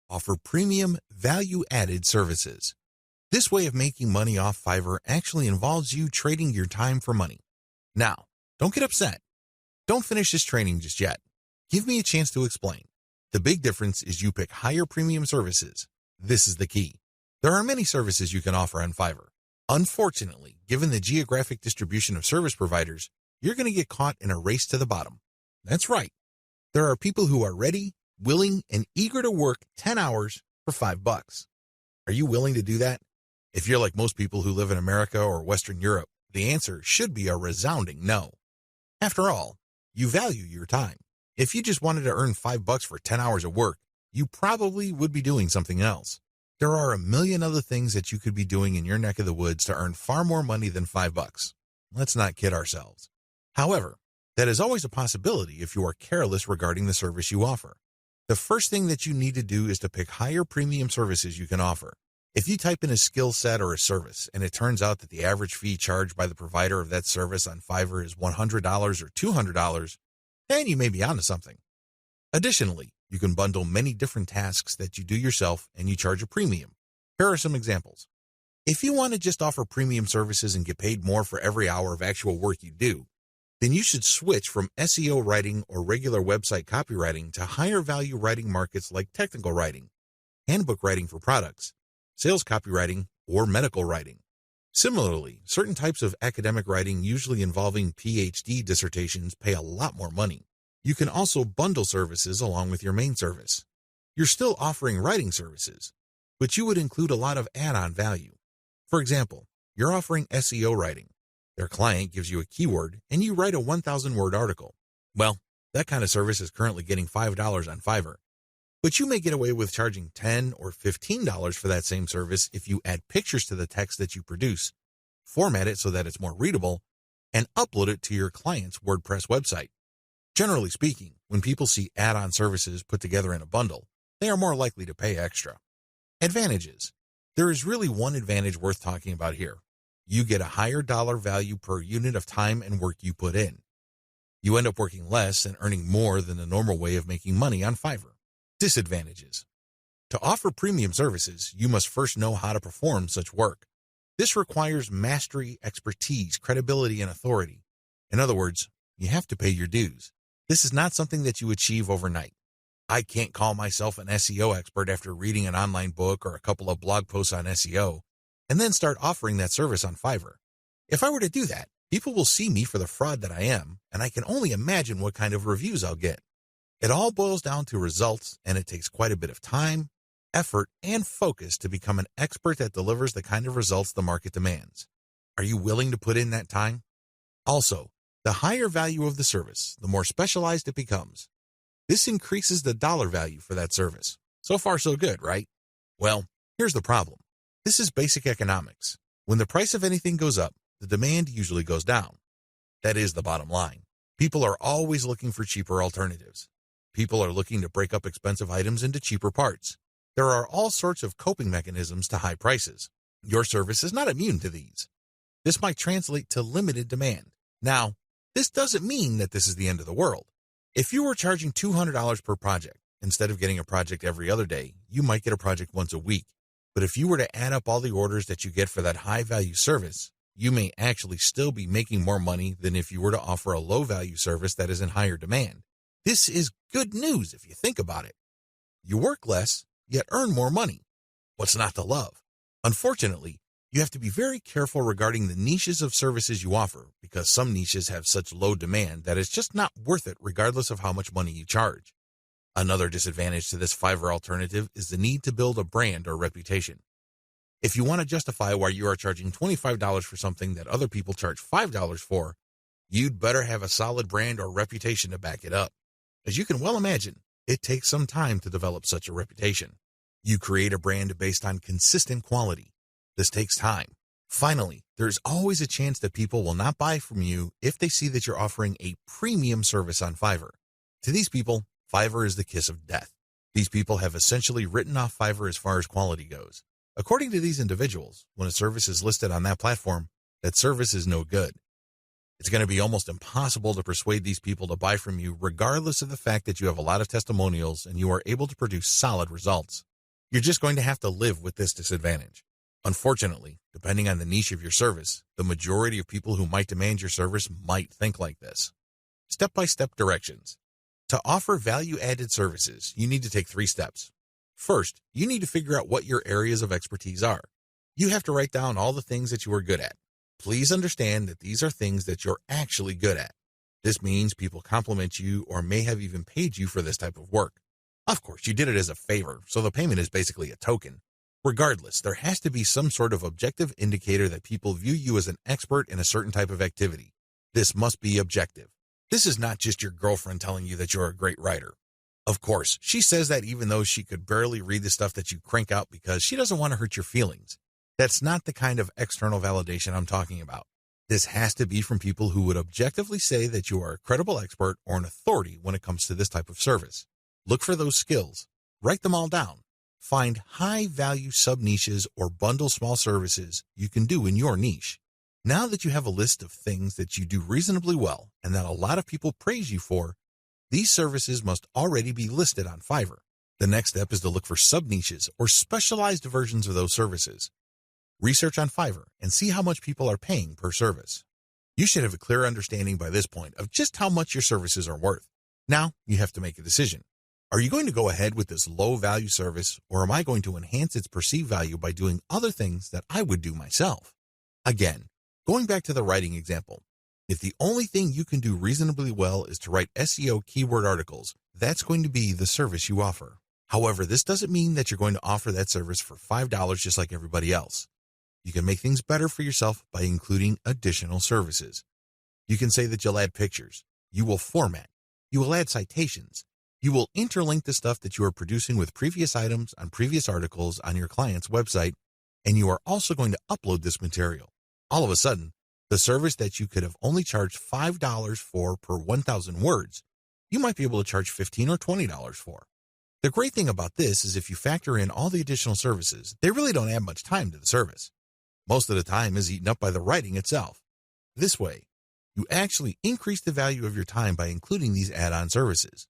offer premium value-added services. This way of making money off Fiverr actually involves you trading your time for money. Now, don't get upset. Don't finish this training just yet. Give me a chance to explain. The big difference is you pick higher premium services. This is the key. There are many services you can offer on Fiverr. Unfortunately, given the geographic distribution of service providers, you're going to get caught in a race to the bottom. That's right. There are people who are ready, willing, and eager to work 10 hours for $5. Are you willing to do that? If you're like most people who live in America or Western Europe, the answer should be a resounding no. After all, you value your time. If you just wanted to earn $5 for 10 hours of work, you probably would be doing something else. There are a million other things that you could be doing in your neck of the woods to earn far more money than $5. Let's not kid ourselves. However, that is always a possibility if you are careless regarding the service you offer. The first thing that you need to do is to pick higher premium services you can offer. If you type in a skill set or a service, and it turns out that the average fee charged by the provider of that service on Fiverr is $100 or $200, then you may be onto something. Additionally, you can bundle many different tasks that you do yourself and you charge a premium. Here are some examples. If you want to just offer premium services and get paid more for every hour of actual work you do, then you should switch from SEO writing or regular website copywriting to higher value writing markets like technical writing, handbook writing for products, sales copywriting, or medical writing. Similarly, certain types of academic writing usually involving PhD dissertations pay a lot more money. You can also bundle services along with your main service. You're still offering writing services, but you would include a lot of add-on value. For example, you're offering SEO writing. Their client gives you a keyword and you write a 1,000-word article. Well, that kind of service is currently getting $5 on Fiverr. But you may get away with charging $10 or $15 for that same service if you add pictures to the text that you produce, format it so that it's more readable, and upload it to your client's WordPress website. Generally speaking, when people see add-on services put together in a bundle, they are more likely to pay extra. Advantages. There is really one advantage worth talking about here. You get a higher dollar value per unit of time and work you put in. You end up working less and earning more than the normal way of making money on Fiverr. Disadvantages. To offer premium services, you must first know how to perform such work. This requires mastery, expertise, credibility, and authority. In other words, you have to pay your dues. This is not something that you achieve overnight. I can't call myself an SEO expert after reading an online book or a couple of blog posts on SEO and then start offering that service on Fiverr. If I were to do that, people will see me for the fraud that I am, and I can only imagine what kind of reviews I'll get. It all boils down to results, and it takes quite a bit of time, effort, and focus to become an expert that delivers the kind of results the market demands. Are you willing to put in that time? Also, the higher value of the service, the more specialized it becomes. This increases the dollar value for that service. So far, so good, right? Well, here's the problem. This is basic economics. When the price of anything goes up, the demand usually goes down. That is the bottom line. People are always looking for cheaper alternatives. People are looking to break up expensive items into cheaper parts. There are all sorts of coping mechanisms to high prices. Your service is not immune to these. This might translate to limited demand. Now, this doesn't mean that this is the end of the world. If you were charging $200 per project, instead of getting a project every other day, you might get a project once a week. But if you were to add up all the orders that you get for that high-value service, you may actually still be making more money than if you were to offer a low-value service that is in higher demand. This is good news if you think about it. You work less, yet earn more money. What's not to love? Unfortunately, you have to be very careful regarding the niches of services you offer because some niches have such low demand that it's just not worth it regardless of how much money you charge. Another disadvantage to this Fiverr alternative is the need to build a brand or reputation. If you want to justify why you are charging $25 for something that other people charge $5 for, you'd better have a solid brand or reputation to back it up. As you can well imagine, it takes some time to develop such a reputation. You create a brand based on consistent quality. This takes time. Finally, there's always a chance that people will not buy from you if they see that you're offering a premium service on Fiverr. To these people, Fiverr is the kiss of death. These people have essentially written off Fiverr as far as quality goes. According to these individuals, when a service is listed on that platform, that service is no good. It's going to be almost impossible to persuade these people to buy from you regardless of the fact that you have a lot of testimonials and you are able to produce solid results. You're just going to have to live with this disadvantage. Unfortunately, depending on the niche of your service, the majority of people who might demand your service might think like this. Step-by-step directions. To offer value-added services, you need to take 3 steps. First, you need to figure out what your areas of expertise are. You have to write down all the things that you are good at. Please understand that these are things that you're actually good at. This means people compliment you or may have even paid you for this type of work. Of course, you did it as a favor, so the payment is basically a token. Regardless, there has to be some sort of objective indicator that people view you as an expert in a certain type of activity. This must be objective. This is not just your girlfriend telling you that you're a great writer. Of course, she says that even though she could barely read the stuff that you crank out because she doesn't want to hurt your feelings. That's not the kind of external validation I'm talking about. This has to be from people who would objectively say that you are a credible expert or an authority when it comes to this type of service. Look for those skills. Write them all down. Find high-value sub-niches or bundle small services you can do in your niche. Now that you have a list of things that you do reasonably well and that a lot of people praise you for, these services must already be listed on Fiverr. The next step is to look for sub-niches or specialized versions of those services. Research on Fiverr and see how much people are paying per service. You should have a clear understanding by this point of just how much your services are worth. Now you have to make a decision. Are you going to go ahead with this low-value service, or am I going to enhance its perceived value by doing other things that I would do myself? Again, going back to the writing example, if the only thing you can do reasonably well is to write SEO keyword articles, that's going to be the service you offer. However, this doesn't mean that you're going to offer that service for $5 just like everybody else. You can make things better for yourself by including additional services. You can say that you'll add pictures, you will format, you will add citations, you will interlink the stuff that you are producing with previous items on previous articles on your client's website, and you are also going to upload this material. All of a sudden, the service that you could have only charged $5 for per 1,000 words, you might be able to charge $15 or $20 for. The great thing about this is if you factor in all the additional services, they really don't add much time to the service. Most of the time is eaten up by the writing itself. This way, you actually increase the value of your time by including these add-on services.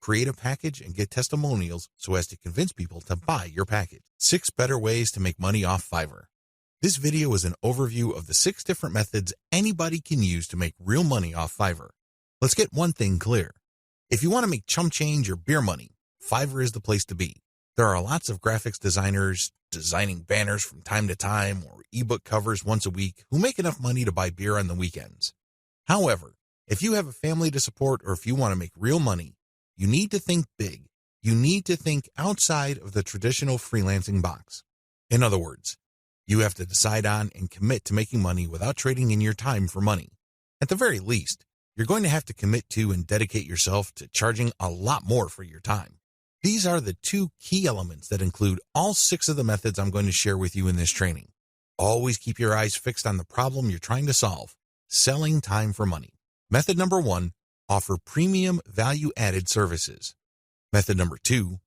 Create a package and get testimonials so as to convince people to buy your package. 6 better ways to make money off Fiverr. This video is an overview of the 6 different methods anybody can use to make real money off Fiverr. Let's get one thing clear. If you want to make chump change or beer money, Fiverr is the place to be. There are lots of graphics designers designing banners from time to time or ebook covers once a week who make enough money to buy beer on the weekends. However, if you have a family to support or if you want to make real money, you need to think big. You need to think outside of the traditional freelancing box. In other words, you have to decide on and commit to making money without trading in your time for money. At the very least, you're going to have to commit to and dedicate yourself to charging a lot more for your time. These are the 2 key elements that include all 6 of the methods I'm going to share with you in this training. Always keep your eyes fixed on the problem you're trying to solve, selling time for money. Method number 1, offer premium value-added services. Method number 2,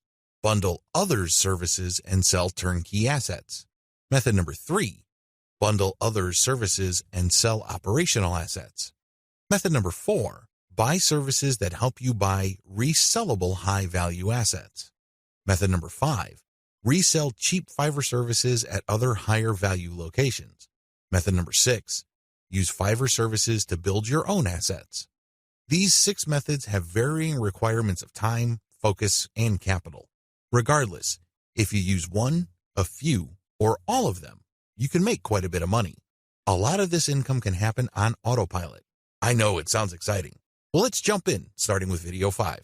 bundle others' services and sell turnkey assets. Method number 3, bundle others' services and sell operational assets. Method number 4, buy services that help you buy resellable high-value assets. Method number 5, resell cheap Fiverr services at other higher-value locations. Method number 6, use Fiverr services to build your own assets. These 6 methods have varying requirements of time, focus, and capital. Regardless, if you use one, a few, or all of them, you can make quite a bit of money. A lot of this income can happen on autopilot. I know it sounds exciting. Well, let's jump in, starting with video 5.